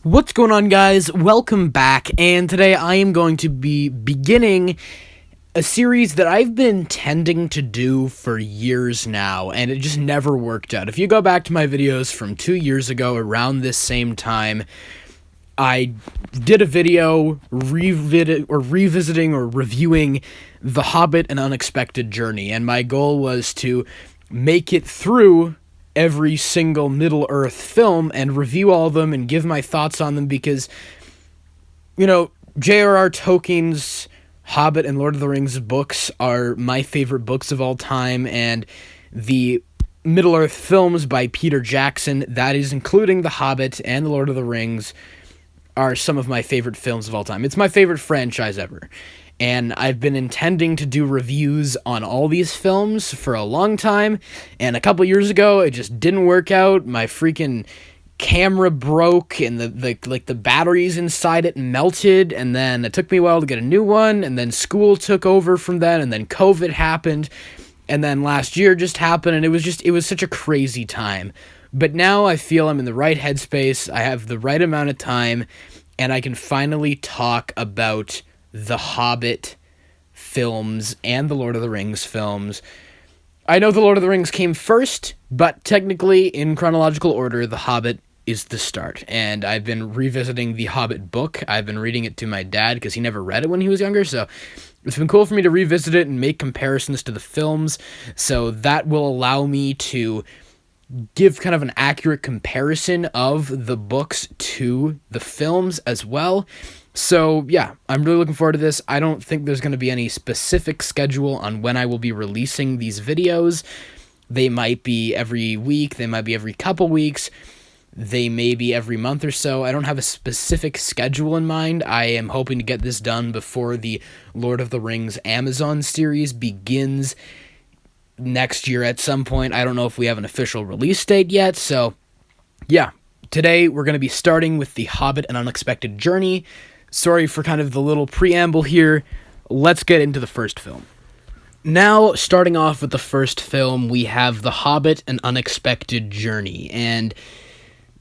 What's going on, guys? Welcome back, and today I am going to be beginning a series that I've been intending to do for years now, and it just never worked out. If you go back to my videos from 2 years ago, around this same time, I did a video revisiting or reviewing The Hobbit: An Unexpected Journey, and my goal was to make it through every single Middle-earth film and review all of them and give my thoughts on them because, J.R.R. Tolkien's Hobbit and Lord of the Rings books are my favorite books of all time, and the Middle-earth films by Peter Jackson, that is including The Hobbit and The Lord of the Rings, are some of my favorite films of all time. It's my favorite franchise ever. And I've been intending to do reviews on all these films for a long time, and a couple years ago, it just didn't work out. My freaking camera broke, and the batteries inside it melted, and then it took me a while to get a new one, and then school took over from that, and then COVID happened, and then last year just happened, and it was such a crazy time. But now I feel I'm in the right headspace, I have the right amount of time, and I can finally talk about the Hobbit films and the Lord of the Rings films. I know the Lord of the Rings came first, but technically, in chronological order, the Hobbit is the start. And I've been revisiting the Hobbit book. I've been reading it to my dad because he never read it when he was younger, so it's been cool for me to revisit it and make comparisons to the films. So that will allow me to give kind of an accurate comparison of the books to the films as well. So, yeah, I'm really looking forward to this. I don't think there's going to be any specific schedule on when I will be releasing these videos. They might be every week, they might be every couple weeks, they may be every month or so. I don't have a specific schedule in mind. I am hoping to get this done before the Lord of the Rings Amazon series begins next year at some point. I don't know if we have an official release date yet, so, yeah. Today, we're going to be starting with The Hobbit: An Unexpected Journey. Sorry for kind of the little preamble here. Let's get into the first film. Now, starting off with the first film, we have The Hobbit: An Unexpected Journey. And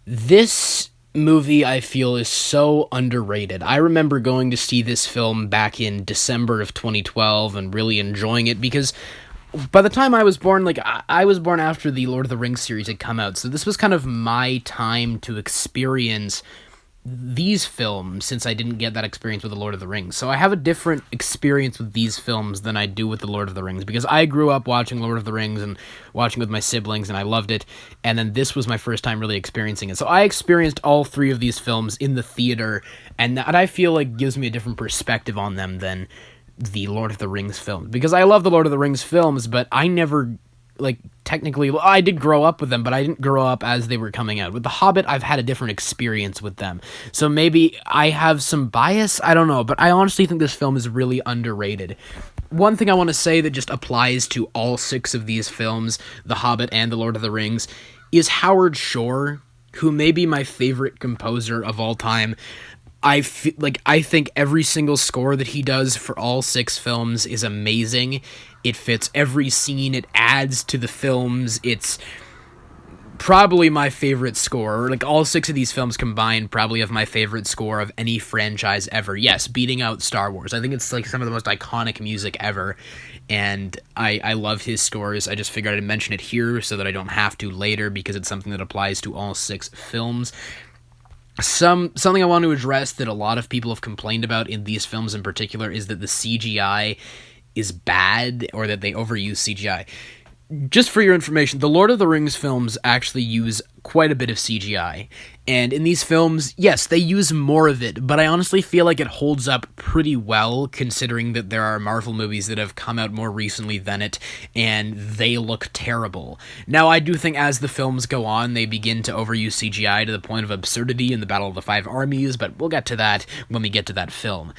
this movie, I feel, is so underrated. I remember going to see this film back in December of 2012 and really enjoying it because by the time I was born, I was born after the Lord of the Rings series had come out, so this was kind of my time to experience these films, since I didn't get that experience with the Lord of the Rings. So I have a different experience with these films than I do with the Lord of the Rings, because I grew up watching Lord of the Rings and watching with my siblings, and I loved it, and then this was my first time really experiencing it. So I experienced all three of these films in the theater, and that I feel like gives me a different perspective on them than the Lord of the Rings films, because I love the Lord of the Rings films, but I never, technically, I did grow up with them, but I didn't grow up as they were coming out. With The Hobbit, I've had a different experience with them, so maybe I have some bias, I don't know, but I honestly think this film is really underrated. One thing I want to say that just applies to all 6 of these films, The Hobbit and The Lord of the Rings, is Howard Shore, who may be my favorite composer of all time. I think every single score that he does for all 6 films is amazing. It fits every scene, it adds to the films, it's probably my favorite score. All 6 of these films combined probably have my favorite score of any franchise ever. Yes, beating out Star Wars. I think it's some of the most iconic music ever, and I love his scores. I just figured I'd mention it here so that I don't have to later, because it's something that applies to all 6 films. Something I want to address that a lot of people have complained about in these films in particular is that the CGI is bad, or that they overuse CGI. Just for your information, the Lord of the Rings films actually use quite a bit of CGI, and in these films, yes, they use more of it, but I honestly feel like it holds up pretty well, considering that there are Marvel movies that have come out more recently than it, and they look terrible. Now, I do think as the films go on, they begin to overuse CGI to the point of absurdity in the Battle of the Five Armies, but we'll get to that when we get to that film.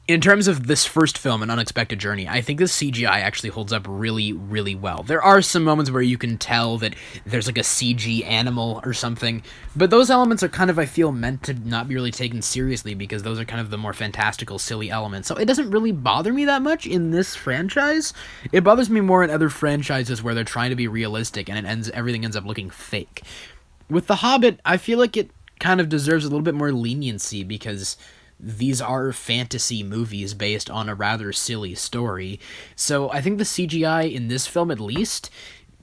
In terms of this first film, An Unexpected Journey, I think the CGI actually holds up really, really well. There are some moments where you can tell that there's a CG animal or something, but those elements are kind of, I feel, meant to not be really taken seriously, because those are kind of the more fantastical, silly elements. So it doesn't really bother me that much in this franchise. It bothers me more in other franchises where they're trying to be realistic and everything ends up looking fake. With The Hobbit, I feel like it kind of deserves a little bit more leniency because these are fantasy movies based on a rather silly story. So I think the CGI in this film, at least,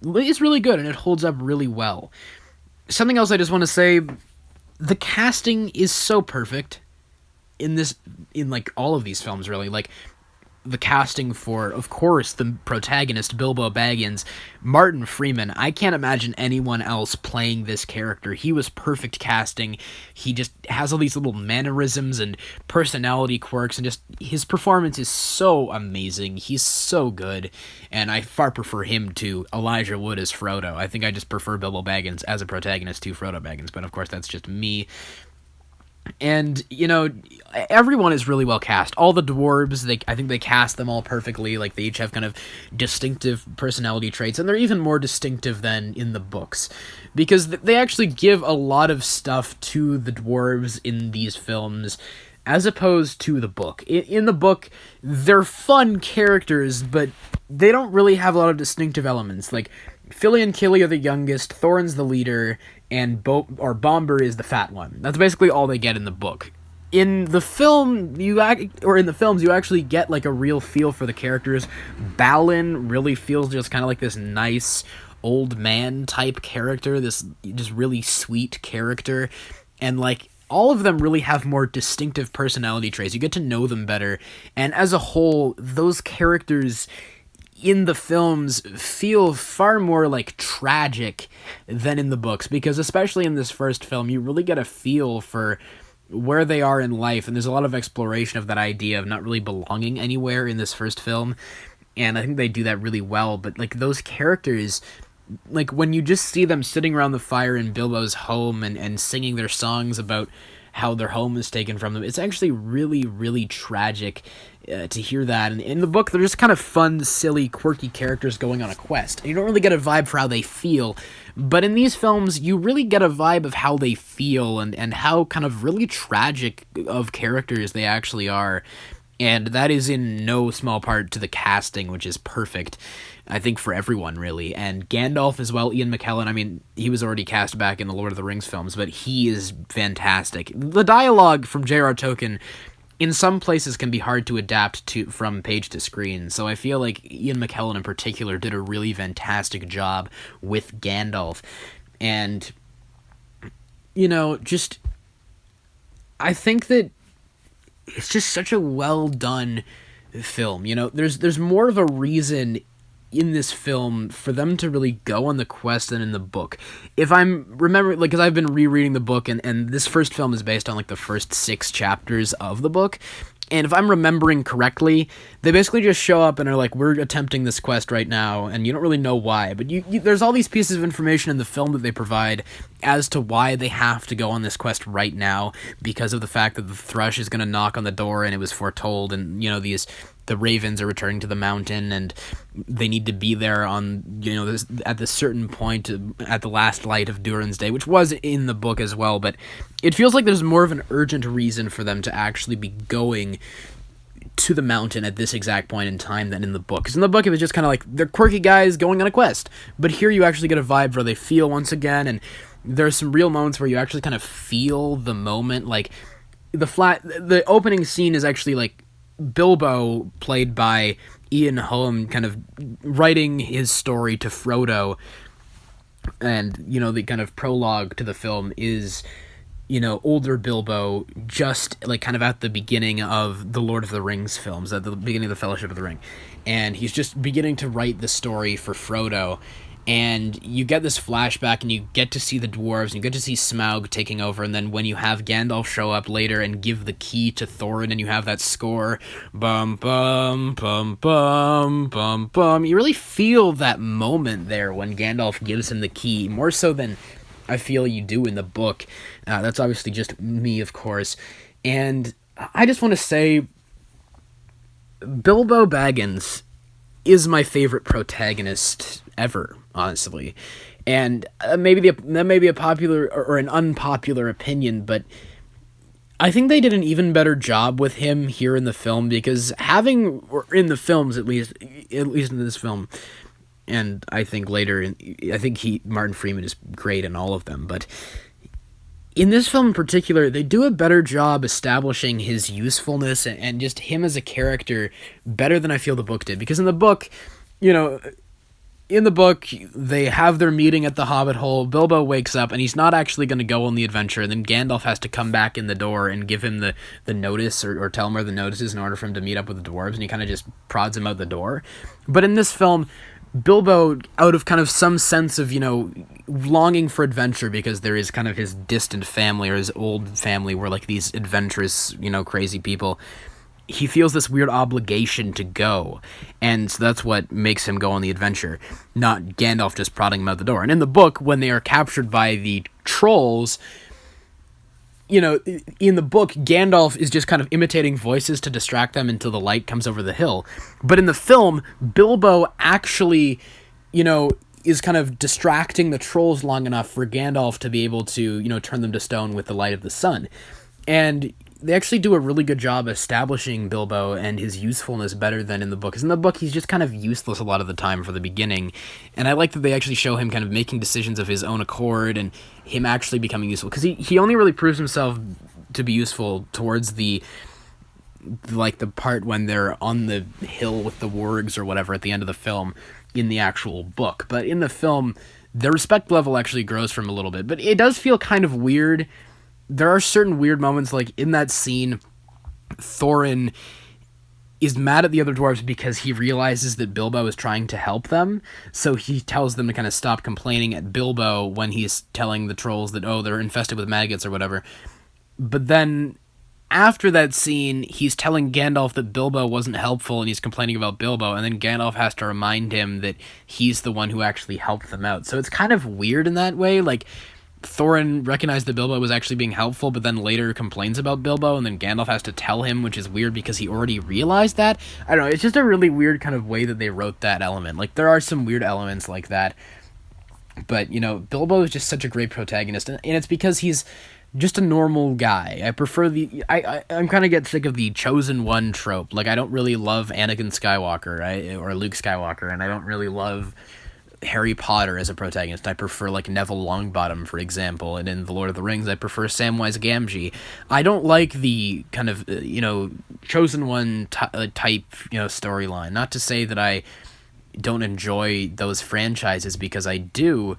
is really good and it holds up really well. Something else I just want to say, the casting is so perfect in like all of these films, really. Like, the casting for, of course, the protagonist, Bilbo Baggins, Martin Freeman. I can't imagine anyone else playing this character. He was perfect casting. He just has all these little mannerisms and personality quirks, and just his performance is so amazing. He's so good, and I far prefer him to Elijah Wood as Frodo. I think I just prefer Bilbo Baggins as a protagonist to Frodo Baggins, but of course that's just me. And, you know, everyone is really well cast. All the dwarves, I think they cast them all perfectly. Like, they each have kind of distinctive personality traits, and they're even more distinctive than in the books, because they actually give a lot of stuff to the dwarves in these films, as opposed to the book. In the book, they're fun characters, but they don't really have a lot of distinctive elements. Like, Philly and Killy are the youngest, Thorin's the leader, and Bomber is the fat one. That's basically all they get in the book. In the film, in the films, you actually get like a real feel for the characters. Balin really feels just kind of like this nice old man type character, this just really sweet character, and like all of them really have more distinctive personality traits. You get to know them better, and as a whole, those characters in the films feel far more like tragic than in the books, because especially in this first film, you really get a feel for where they are in life, and there's a lot of exploration of that idea of not really belonging anywhere in this first film, and I think they do that really well. But like, those characters, like when you just see them sitting around the fire in Bilbo's home and singing their songs about how their home is taken from them, it's actually really, really tragic to hear that. And in the book, they're just kind of fun, silly, quirky characters going on a quest. And you don't really get a vibe for how they feel. But in these films, you really get a vibe of how they feel and how kind of really tragic of characters they actually are. And that is in no small part to the casting, which is perfect, I think, for everyone, really. And Gandalf as well, Ian McKellen, I mean, he was already cast back in the Lord of the Rings films, but he is fantastic. The dialogue from J.R.R. Tolkien in some places can be hard to adapt to from page to screen, so I feel like Ian McKellen in particular did a really fantastic job with Gandalf. And, you know, just, I think that it's just such a well done film. You know, there's more of a reason in this film for them to really go on the quest than in the book. If I'm remembering, like, because I've been rereading the book, and this first film is based on like the first 6 chapters of the book, and if I'm remembering correctly, they basically just show up and are like, we're attempting this quest right now, and you don't really know why, but there's all these pieces of information in the film that they provide as to why they have to go on this quest right now, because of the fact that the thrush is going to knock on the door, and it was foretold, and, you know, the ravens are returning to the mountain, and they need to be there on, you know, at this certain point at the last light of Durin's Day, which was in the book as well, but it feels like there's more of an urgent reason for them to actually be going to the mountain at this exact point in time than in the book. Because in the book, it was just kind of like, they're quirky guys going on a quest, but here you actually get a vibe where they feel once again, and there's some real moments where you actually kind of feel the moment. Like, the opening scene is actually like Bilbo, played by Ian Holm, kind of writing his story to Frodo, and, you know, the kind of prologue to the film is, you know, older Bilbo, just like kind of at the beginning of the Lord of the Rings films, at the beginning of the Fellowship of the Ring, and he's just beginning to write the story for Frodo. And you get this flashback, and you get to see the dwarves, and you get to see Smaug taking over, and then when you have Gandalf show up later and give the key to Thorin, and you have that score, bum bum bum bum bum bum, you really feel that moment there when Gandalf gives him the key, more so than I feel you do in the book. That's obviously just me, of course. And I just want to say, Bilbo Baggins is my favorite protagonist ever, honestly. And that may be a popular or an unpopular opinion, but I think they did an even better job with him here in the film, because or in the films at least in this film, and I think later, Martin Freeman is great in all of them, but In this film in particular, they do a better job establishing his usefulness and just him as a character better than I feel the book did. Because in the book, you know, in the book, they have their meeting at the Hobbit hole. Bilbo wakes up, and he's not actually going to go on the adventure. And then Gandalf has to come back in the door and give him the notice or tell him where the notice is in order for him to meet up with the dwarves. And he kind of just prods him out the door. But in this film, Bilbo, out of kind of some sense of, longing for adventure because there is kind of his distant family or his old family were like these adventurous, crazy people, he feels this weird obligation to go, and so that's what makes him go on the adventure, not Gandalf just prodding him out the door. And in the book, when they are captured by the trolls, in the book, Gandalf is just kind of imitating voices to distract them until the light comes over the hill. But in the film, Bilbo actually, is kind of distracting the trolls long enough for Gandalf to be able to, turn them to stone with the light of the sun. And they actually do a really good job establishing Bilbo and his usefulness better than in the book. Because in the book, he's just kind of useless a lot of the time for the beginning. And I like that they actually show him kind of making decisions of his own accord and him actually becoming useful. Because he only really proves himself to be useful towards the part when they're on the hill with the wargs or whatever at the end of the film in the actual book. But in the film, the respect level actually grows from a little bit. But it does feel kind of weird. There are certain weird moments, like in that scene, Thorin is mad at the other dwarves because he realizes that Bilbo is trying to help them, so he tells them to kind of stop complaining at Bilbo when he's telling the trolls that, they're infested with maggots or whatever. But then, after that scene, he's telling Gandalf that Bilbo wasn't helpful and he's complaining about Bilbo, and then Gandalf has to remind him that he's the one who actually helped them out. So it's kind of weird in that way, like, Thorin recognized that Bilbo was actually being helpful, but then later complains about Bilbo, and then Gandalf has to tell him, which is weird because he already realized that. I don't know, it's just a really weird kind of way that they wrote that element. Like, there are some weird elements like that, but, Bilbo is just such a great protagonist, and it's because he's just a normal guy. I prefer I'm kind of get sick of the chosen one trope. Like, I don't really love Anakin Skywalker, or Luke Skywalker, and I don't really love Harry Potter as a protagonist. I prefer like Neville Longbottom, for example, and in The Lord of the Rings I prefer Samwise Gamgee. I don't like the kind of chosen one type storyline. Not to say that I don't enjoy those franchises, because I do,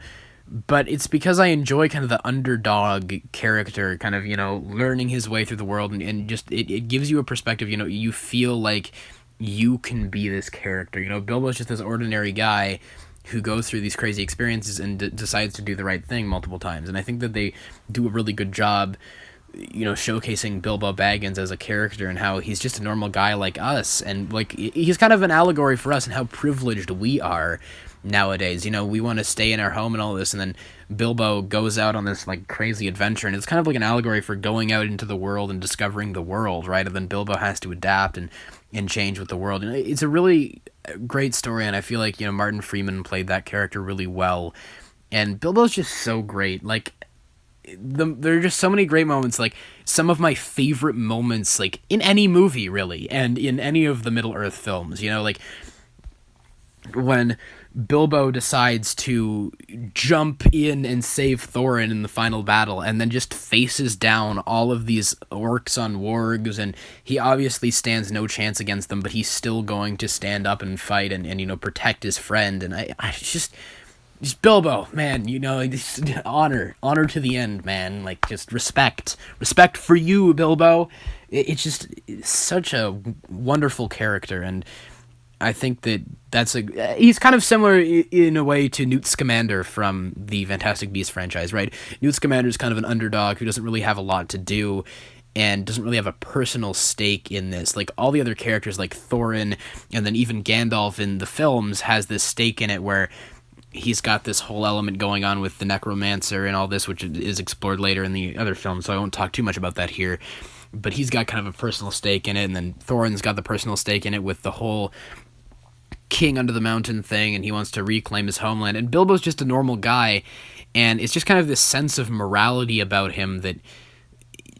but it's because I enjoy kind of the underdog character, kind of learning his way through the world, and just it gives you a perspective. You feel like you can be this character. Bilbo's just this ordinary guy who goes through these crazy experiences and decides to do the right thing multiple times. And I think that they do a really good job, showcasing Bilbo Baggins as a character and how he's just a normal guy like us. And, like, he's kind of an allegory for us and how privileged we are nowadays. We want to stay in our home and all this, and then Bilbo goes out on this, like, crazy adventure. And it's kind of like an allegory for going out into the world and discovering the world, right? And then Bilbo has to adapt and change with the world. And it's a really great story, and I feel like Martin Freeman played that character really well, and Bilbo's just so great. Like, there are just so many great moments, like some of my favorite moments, like in any movie really, and in any of the Middle-earth films, like when Bilbo decides to jump in and save Thorin in the final battle, and then just faces down all of these orcs on wargs, and he obviously stands no chance against them, but he's still going to stand up and fight and protect his friend. And I just Bilbo, man, honor to the end, man. Like, just respect for you, Bilbo. It's such a wonderful character, and I think that he's kind of similar in a way to Newt Scamander from the Fantastic Beasts franchise, right? Newt Scamander is kind of an underdog who doesn't really have a lot to do and doesn't really have a personal stake in this. Like, all the other characters, like Thorin, and then even Gandalf in the films, has this stake in it where he's got this whole element going on with the necromancer and all this, which is explored later in the other films, so I won't talk too much about that here. But he's got kind of a personal stake in it, and then Thorin's got the personal stake in it with the whole king under the mountain thing, and he wants to reclaim his homeland. And Bilbo's just a normal guy, and it's just kind of this sense of morality about him that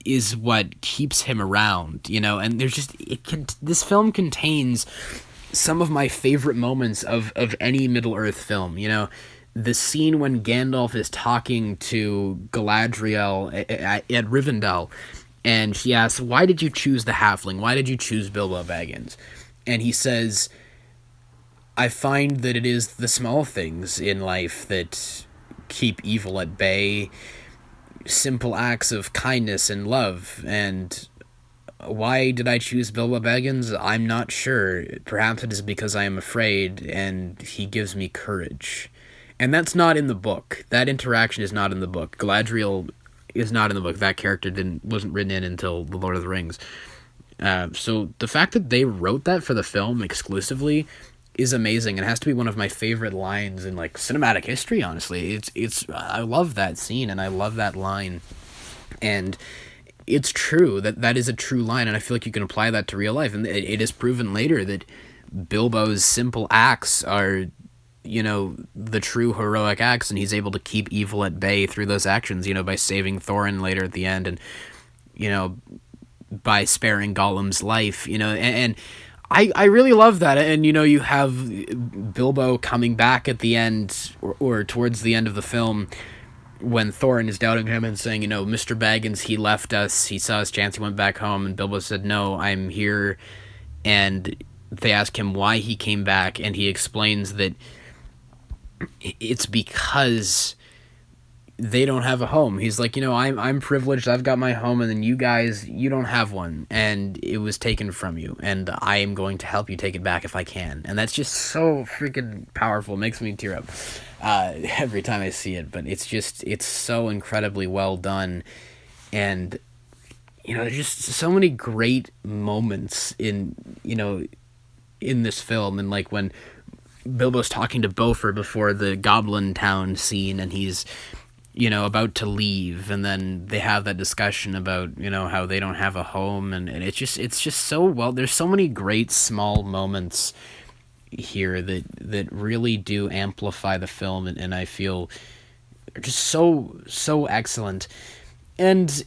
is what keeps him around, and there's just, this film contains some of my favorite moments of any Middle-earth film. the scene when Gandalf is talking to Galadriel at Rivendell, and she asks, "Why did you choose the halfling? Why did you choose Bilbo Baggins?" And he says, "I find that it is the small things in life that keep evil at bay, simple acts of kindness and love, and why did I choose Bilbo Baggins? I'm not sure. Perhaps it is because I am afraid, and he gives me courage." And that's not in the book. That interaction is not in the book. Galadriel is not in the book. That character wasn't written in until The Lord of the Rings. So the fact that they wrote that for the film exclusively is amazing. It has to be one of my favorite lines in like cinematic history, honestly. It's I love that scene, and I love that line. And it's true that is a true line, and I feel like you can apply that to real life. And it is proven later that Bilbo's simple acts are, the true heroic acts, and he's able to keep evil at bay through those actions, by saving Thorin later at the end, and, by sparing Gollum's life, and I really love that. And, you have Bilbo coming back at the end, or towards the end of the film, when Thorin is doubting him and saying, "Mr. Baggins, he left us, he saw his chance, he went back home," and Bilbo said, "No, I'm here." And they ask him why he came back, and he explains that it's because they don't have a home. He's like, I'm privileged, I've got my home, and then you guys, you don't have one, and it was taken from you, and I am going to help you take it back if I can. And that's just so freaking powerful. It makes me tear up every time I see it, but it's so incredibly well done. And there's just so many great moments in this film. And like when Bilbo's talking to Beaufort before the Goblin Town scene, and he's about to leave, and then they have that discussion about how they don't have a home, and it's just so well. There's so many great small moments here that really do amplify the film, and I feel just so excellent. And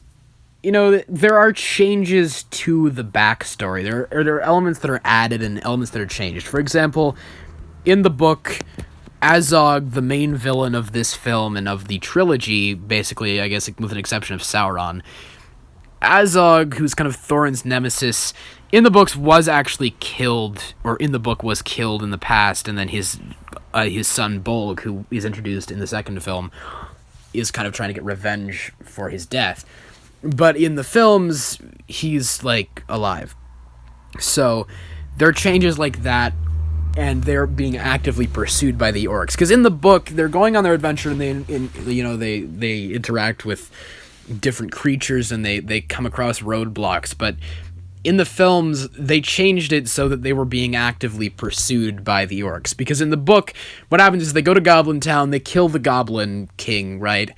there are changes to the backstory. There are elements that are added and elements that are changed. For example, in the book, Azog, the main villain of this film and of the trilogy, basically, I guess with an exception of Sauron, Azog, who's kind of Thorin's nemesis, in the books was actually killed, or in the book was killed in the past, and then his son Bolg, who is introduced in the second film, is kind of trying to get revenge for his death. But in the films, he's like alive. So there are changes like that, and they're being actively pursued by the orcs. Because in the book, they're going on their adventure, and they interact with different creatures, and they come across roadblocks. But in the films, they changed it so that they were being actively pursued by the orcs. Because in the book, what happens is they go to Goblin Town, they kill the Goblin King, right?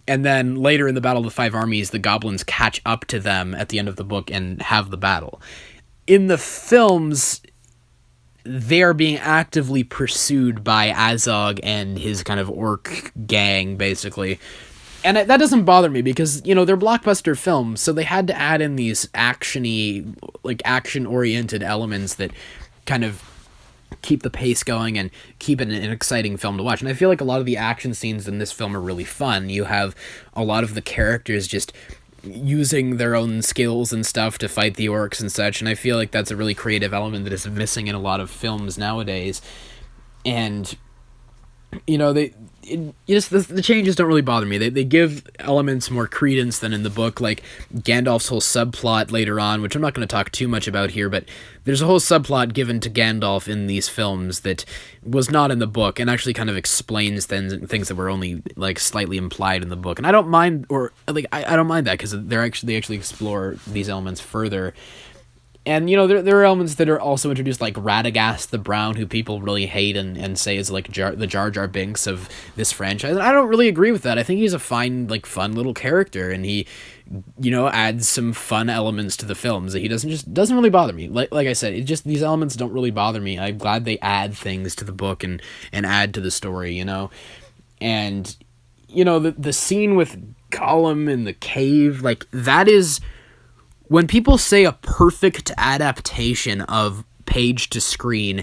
And then later in the Battle of the Five Armies, the goblins catch up to them at the end of the book and have the battle. In the films, they are being actively pursued by Azog and his kind of orc gang, basically. And that doesn't bother me because, they're blockbuster films, so they had to add in these action-y, like action-oriented elements that kind of keep the pace going and keep it an exciting film to watch. And I feel like a lot of the action scenes in this film are really fun. You have a lot of the characters just using their own skills and stuff to fight the orcs and such, and I feel like that's a really creative element that is missing in a lot of films nowadays. And the changes don't really bother me. They give elements more credence than in the book, like Gandalf's whole subplot later on, which I'm not going to talk too much about here, but there's a whole subplot given to Gandalf in these films that was not in the book, and actually kind of explains things that were only like slightly implied in the book. And I don't mind, I don't mind that, because they actually explore these elements further. And, there are elements that are also introduced, like Radagast the Brown, who people really hate and say is like the Jar Jar Binks of this franchise. And I don't really agree with that. I think he's a fine, fun little character, and he, adds some fun elements to the films that he doesn't really bother me. Like I said, these elements don't really bother me. I'm glad they add things to the book and add to the story, And, the scene with Gollum in the cave, that is... When people say a perfect adaptation of page to screen,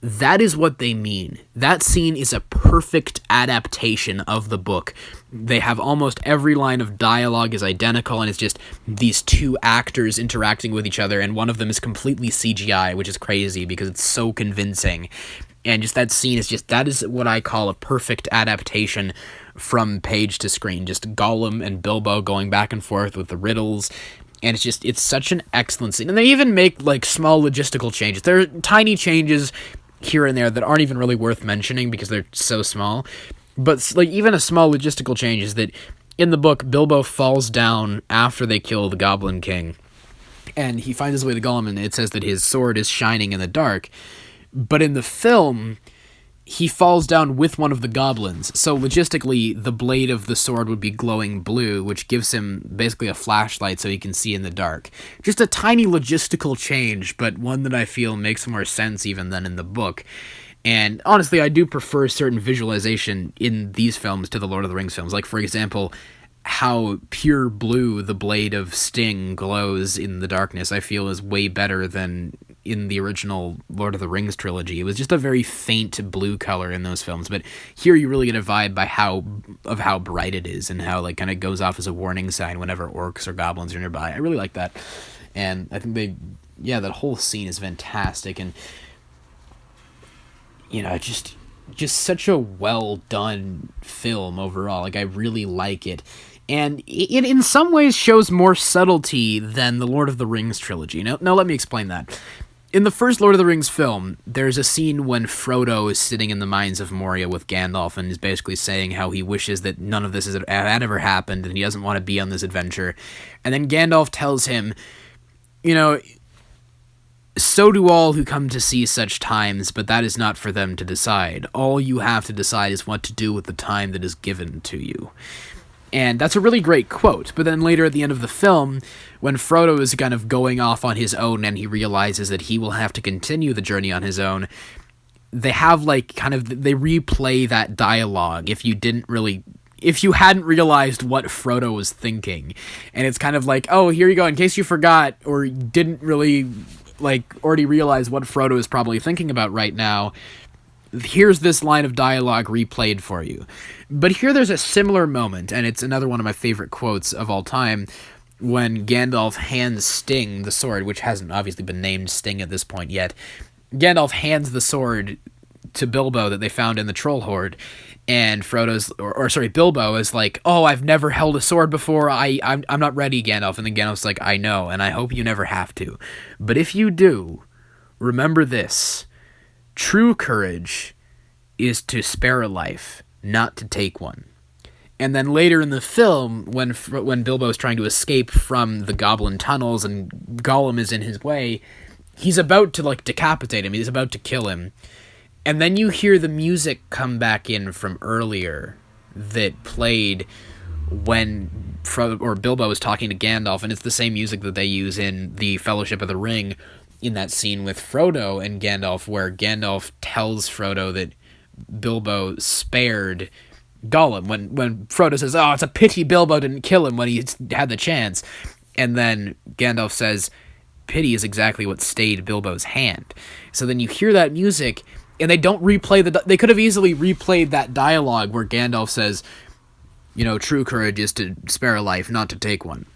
that is what they mean. That scene is a perfect adaptation of the book. They have almost every line of dialogue is identical, and it's just these two actors interacting with each other, and one of them is completely CGI, which is crazy because it's so convincing. And just that scene is just, that is what I call a perfect adaptation from page to screen. Just Gollum and Bilbo going back and forth with the riddles. And it's such an excellent scene. And they even make, like, small logistical changes. There are tiny changes here and there that aren't even really worth mentioning because they're so small. But, like, even a small logistical change is that in the book, Bilbo falls down after they kill the Goblin King. And he finds his way to Gollum, and it says that his sword is shining in the dark. But in the film, he falls down with one of the goblins. So logistically, the blade of the sword would be glowing blue, which gives him basically a flashlight so he can see in the dark. Just a tiny logistical change, but one that I feel makes more sense even than in the book. And honestly, I do prefer certain visualization in these films to the Lord of the Rings films. Like, for example, how pure blue the blade of Sting glows in the darkness, I feel is way better than in the original Lord of the Rings trilogy. It was just a very faint blue color in those films, but here you really get a vibe by how bright it is and how, like, kind of goes off as a warning sign whenever orcs or goblins are nearby. I really like that. And I think that whole scene is fantastic, and just such a well done film overall. Like, I really like it. And it in some ways shows more subtlety than the Lord of the Rings trilogy. Now let me explain that. In the first Lord of the Rings film, there's a scene when Frodo is sitting in the Mines of Moria with Gandalf and is basically saying how he wishes that none of this had ever happened and he doesn't want to be on this adventure. And then Gandalf tells him, so do all who come to see such times, but that is not for them to decide. All you have to decide is what to do with the time that is given to you. And that's a really great quote. But then later at the end of the film, when Frodo is kind of going off on his own and he realizes that he will have to continue the journey on his own, they have, like, they replay that dialogue if you hadn't realized what Frodo was thinking. And it's kind of like, oh, here you go, in case you forgot or didn't really, already realize what Frodo is probably thinking about right now, here's this line of dialogue replayed for you. But here there's a similar moment, and it's another one of my favorite quotes of all time, when Gandalf hands Sting the sword, which hasn't obviously been named Sting at this point yet. Gandalf hands the sword to Bilbo that they found in the troll hoard, and Bilbo is like, oh, I've never held a sword before, I'm not ready, Gandalf. And then Gandalf's like, I know, and I hope you never have to. But if you do, remember this: true courage is to spare a life, not to take one. And then later in the film, when Bilbo is trying to escape from the goblin tunnels and Gollum is in his way, he's about to, decapitate him. He's about to kill him. And then you hear the music come back in from earlier that played when Bilbo was talking to Gandalf, and it's the same music that they use in the Fellowship of the Ring in that scene with Frodo and Gandalf, where Gandalf tells Frodo that Bilbo spared Gollum when Frodo says, oh, it's a pity Bilbo didn't kill him when he had the chance. And then Gandalf says, pity is exactly what stayed Bilbo's hand. So then you hear that music, and they don't replay they could have easily replayed that dialogue where Gandalf says, true courage is to spare a life, not to take one.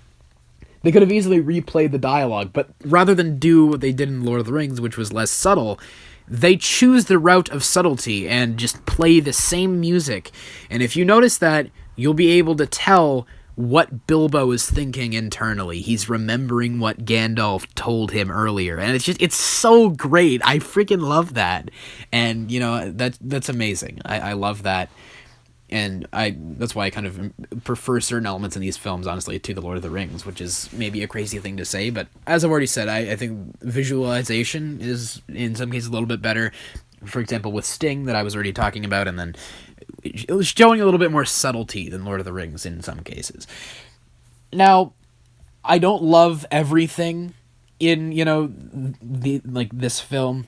They could have easily replayed the dialogue, but rather than do what they did in Lord of the Rings, which was less subtle, they choose the route of subtlety and just play the same music. And if you notice that, you'll be able to tell what Bilbo is thinking internally. He's remembering what Gandalf told him earlier. And it's so great. I freaking love that. And, that's amazing. I love that. And that's why I kind of prefer certain elements in these films, honestly, to The Lord of the Rings, which is maybe a crazy thing to say, but as I've already said, I think visualization is, in some cases, a little bit better. For example, with Sting, that I was already talking about, and then it was showing a little bit more subtlety than Lord of the Rings in some cases. Now, I don't love everything in, this film.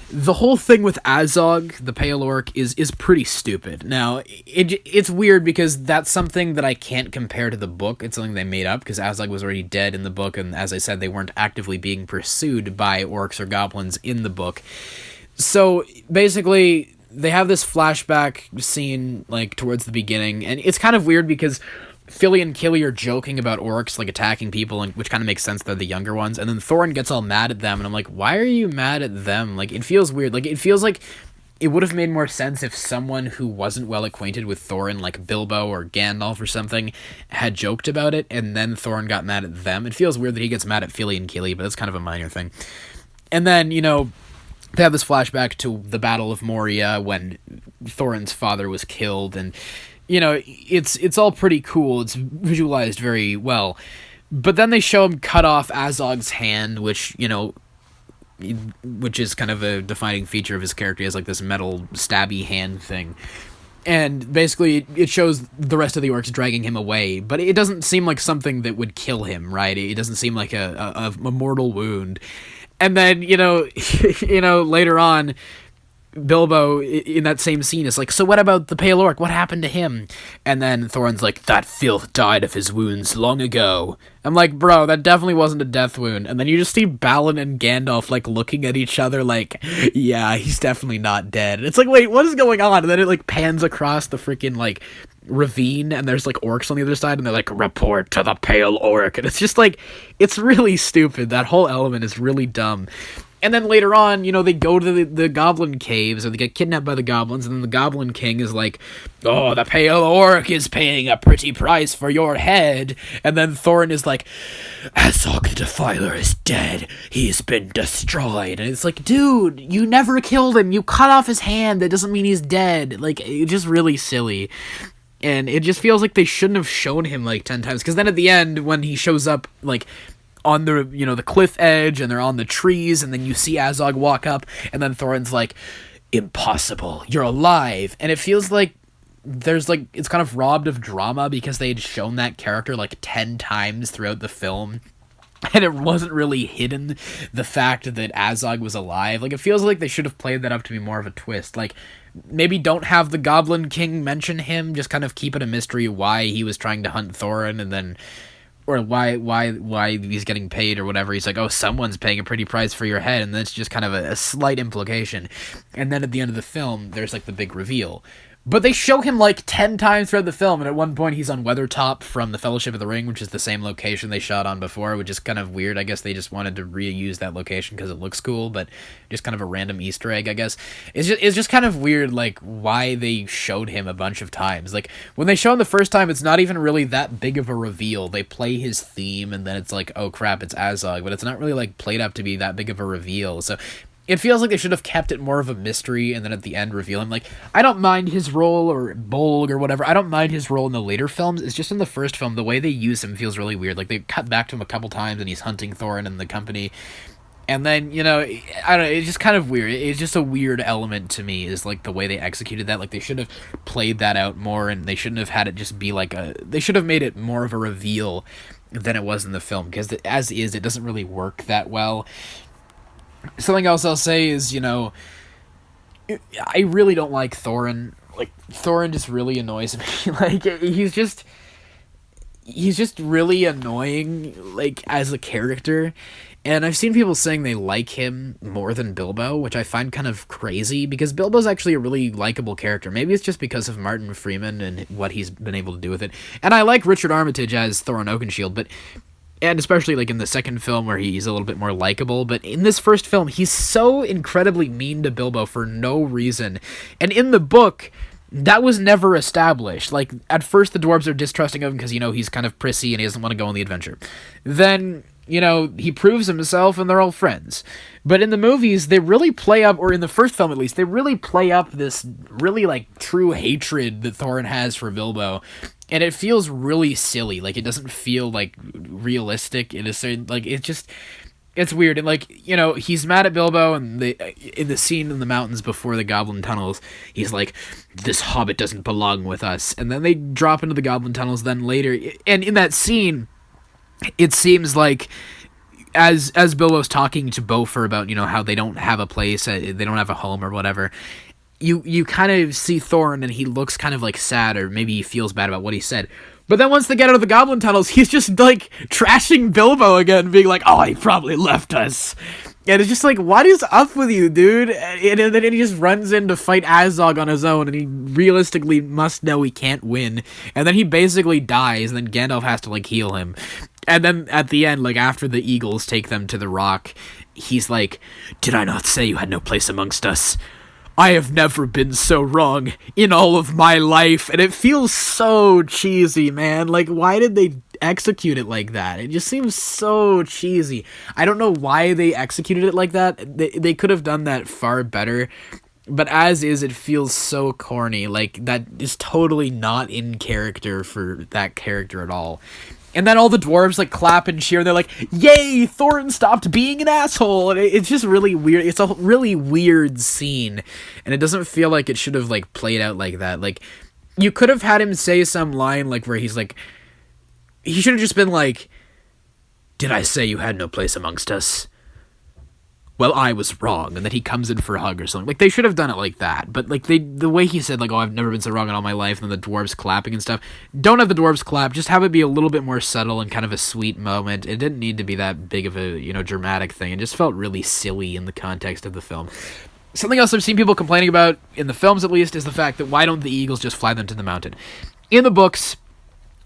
The whole thing with Azog, the Pale Orc, is pretty stupid. Now, it's weird because that's something that I can't compare to the book. It's something they made up because Azog was already dead in the book, and as I said, they weren't actively being pursued by orcs or goblins in the book. So basically, they have this flashback scene like towards the beginning, and it's kind of weird because Philly and Killy are joking about orcs like attacking people, and which kind of makes sense. They're the younger ones, and then Thorin gets all mad at them, and I'm like, why are you mad at them? Like, it feels weird. Like, it feels like it would have made more sense if someone who wasn't well acquainted with Thorin, like Bilbo or Gandalf or something, had joked about it, and then Thorin got mad at them. It feels weird that he gets mad at Philly and Killy, but it's kind of a minor thing. And then, they have this flashback to the Battle of Moria when Thorin's father was killed, and it's all pretty cool. It's visualized very well. But then they show him cut off Azog's hand, which is kind of a defining feature of his character. He has like this metal stabby hand thing. And basically it shows the rest of the orcs dragging him away, but it doesn't seem like something that would kill him, right? It doesn't seem like a mortal wound. And then, later on, Bilbo, in that same scene, is like, so what about the Pale Orc? What happened to him? And then Thorin's like, that filth died of his wounds long ago. I'm like, bro, that definitely wasn't a death wound. And then you just see Balin and Gandalf, like, looking at each other like, yeah, he's definitely not dead. And it's like, wait, what is going on? And then it, like, pans across the freaking, like, ravine, and there's, like, orcs on the other side, and they're like, report to the Pale Orc. And it's just, like, it's really stupid. That whole element is really dumb. And then later on, they go to the goblin caves, or they get kidnapped by the goblins, and then the Goblin King is like, oh, the Pale Orc is paying a pretty price for your head. And then Thorin is like, Azog the Defiler is dead. He's been destroyed. And it's like, dude, you never killed him. You cut off his hand. That doesn't mean he's dead. Like, it's just really silly. And it just feels like they shouldn't have shown him, like, 10 times. Because then at the end, when he shows up, like, on the the cliff edge, and they're on the trees, and then you see Azog walk up, and then Thorin's like, impossible, you're alive. And it feels like there's like, it's kind of robbed of drama because they had shown that character like 10 times throughout the film, and it wasn't really hidden the fact that Azog was alive. Like, it feels like they should have played that up to be more of a twist. Like, maybe don't have the Goblin King mention him, just kind of keep it a mystery why he was trying to hunt Thorin, and then or why he's getting paid or whatever. He's like, oh, someone's paying a pretty price for your head, and that's just kind of a slight implication. And then at the end of the film, there's like the big reveal. But they show him like 10 times throughout the film, and at one point he's on Weathertop from the Fellowship of the Ring, which is the same location they shot on before, which is kind of weird. I guess they just wanted to reuse that location because it looks cool, but just kind of a random Easter egg, I guess. It's just kind of weird, like, why they showed him a bunch of times. Like, when they show him the first time, it's not even really that big of a reveal. They play his theme, and then it's like, oh crap, it's Azog, but it's not really, like, played up to be that big of a reveal, so it feels like they should have kept it more of a mystery, and then at the end reveal him. Like, I don't mind his role, or Bolg, or whatever. I don't mind his role in the later films. It's just in the first film, the way they use him feels really weird. Like, they cut back to him a couple times, and he's hunting Thorin and the company. And then, I don't know, it's just kind of weird. It's just a weird element to me, is, like, the way they executed that. Like, they should have played that out more, and they shouldn't have had it just be, like, they should have made it more of a reveal than it was in the film, because as is, it doesn't really work that well. Something else I'll say is, I really don't like Thorin. Like, Thorin just really annoys me. Like, he's just really annoying, like, as a character. And I've seen people saying they like him more than Bilbo, which I find kind of crazy, because Bilbo's actually a really likable character. Maybe it's just because of Martin Freeman and what he's been able to do with it. And I like Richard Armitage as Thorin Oakenshield, and especially, like, in the second film where he's a little bit more likable. But in this first film, he's so incredibly mean to Bilbo for no reason. And in the book, that was never established. Like, at first the dwarves are distrusting of him because, he's kind of prissy and he doesn't want to go on the adventure. Then, he proves himself and they're all friends. But in the movies, they really play up, or in the first film at least, they really play up this really, like, true hatred that Thorin has for Bilbo. And it feels really silly. Like, it doesn't feel, like, realistic. It's weird. And, like, he's mad at Bilbo, and in the scene in the mountains before the goblin tunnels, he's like, this hobbit doesn't belong with us. And then they drop into the goblin tunnels then later. And in that scene, it seems like, as Bilbo's talking to Beaufort about, how they don't have a place, they don't have a home or whatever, you kind of see Thorin, and he looks kind of, like, sad, or maybe he feels bad about what he said. But then once they get out of the goblin tunnels, he's just, like, trashing Bilbo again, being like, oh, he probably left us. And it's just like, what is up with you, dude? And then he just runs in to fight Azog on his own, and he realistically must know he can't win. And then he basically dies, and then Gandalf has to, like, heal him. And then at the end, like, after the eagles take them to the rock, he's like, "Did I not say you had no place amongst us? I have never been so wrong in all of my life." And it feels so cheesy, man. Like, why did they execute it like that? It just seems so cheesy. I don't know why they executed it like that. They could have done that far better. But as is, it feels so corny. Like, that is totally not in character for that character at all. And then all the dwarves, like, clap and cheer, and they're like, "Yay, Thorin stopped being an asshole!" And it's just really weird. It's a really weird scene, and it doesn't feel like it should have, like, played out like that. Like, you could have had him say some line, like, where he's like, he should have just been like, "Did I say you had no place amongst us? Well, I was wrong," and then he comes in for a hug or something. Like, they should have done it like that, but, like, the way he said, like, "Oh, I've never been so wrong in all my life," and then the dwarves clapping and stuff, don't have the dwarves clap, just have it be a little bit more subtle and kind of a sweet moment. It didn't need to be that big of a, dramatic thing. It just felt really silly in the context of the film. Something else I've seen people complaining about, in the films at least, is the fact that why don't the eagles just fly them to the mountain? In the books,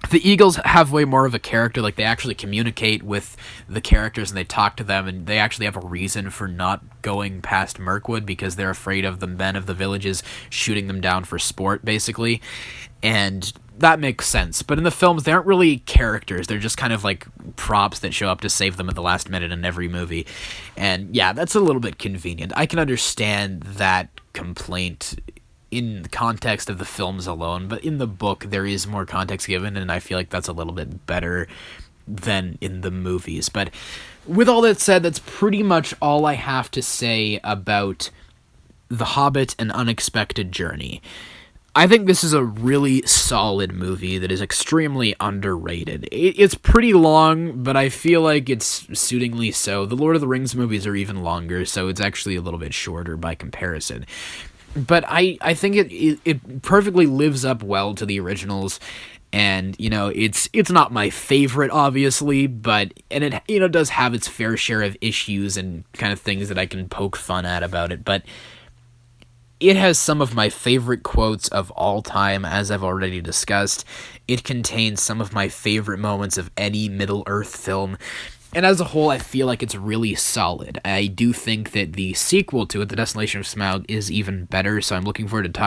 the eagles have way more of a character. Like, they actually communicate with the characters and they talk to them, and they actually have a reason for not going past Mirkwood because they're afraid of the men of the villages shooting them down for sport, basically. And that makes sense. But in the films, they aren't really characters. They're just kind of like props that show up to save them at the last minute in every movie. And yeah, that's a little bit convenient. I can understand that complaint in the context of the films alone, but in the book there is more context given, and I feel like that's a little bit better than in the movies. But with all that said, that's pretty much all I have to say about The Hobbit: An Unexpected Journey. I think this is a really solid movie that is extremely underrated. It's pretty long, but I feel like it's suitingly so. The Lord of the Rings movies are even longer, so it's actually a little bit shorter by comparison. But I think it perfectly lives up well to the originals, and it's not my favorite, obviously, but it does have its fair share of issues and kind of things that I can poke fun at about it. But it has some of my favorite quotes of all time, as I've already discussed. It contains some of my favorite moments of any Middle-earth film. And as a whole, I feel like it's really solid. I do think that the sequel to it, The Desolation of Smaug, is even better, so I'm looking forward to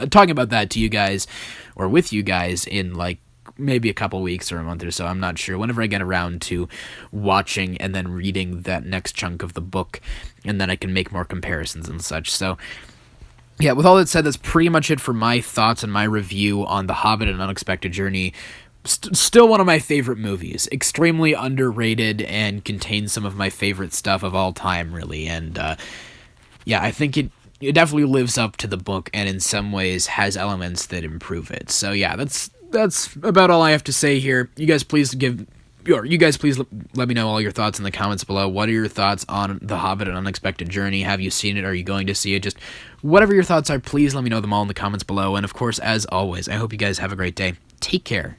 talking about that to you guys, or with you guys, in like maybe a couple weeks or a month or so. I'm not sure. Whenever I get around to watching and then reading that next chunk of the book, and then I can make more comparisons and such. So yeah, with all that said, that's pretty much it for my thoughts and my review on The Hobbit: An Unexpected Journey. Still one of my favorite movies. Extremely underrated and contains some of my favorite stuff of all time, really. And yeah, I think it definitely lives up to the book, and in some ways has elements that improve it. So yeah, that's about all I have to say here. You guys please let me know all your thoughts in the comments below. What are your thoughts on The Hobbit: An Unexpected Journey? Have you seen it? Are you going to see it? Just whatever your thoughts are, please let me know them all in the comments below. And of course, as always, I hope you guys have a great day. Take care.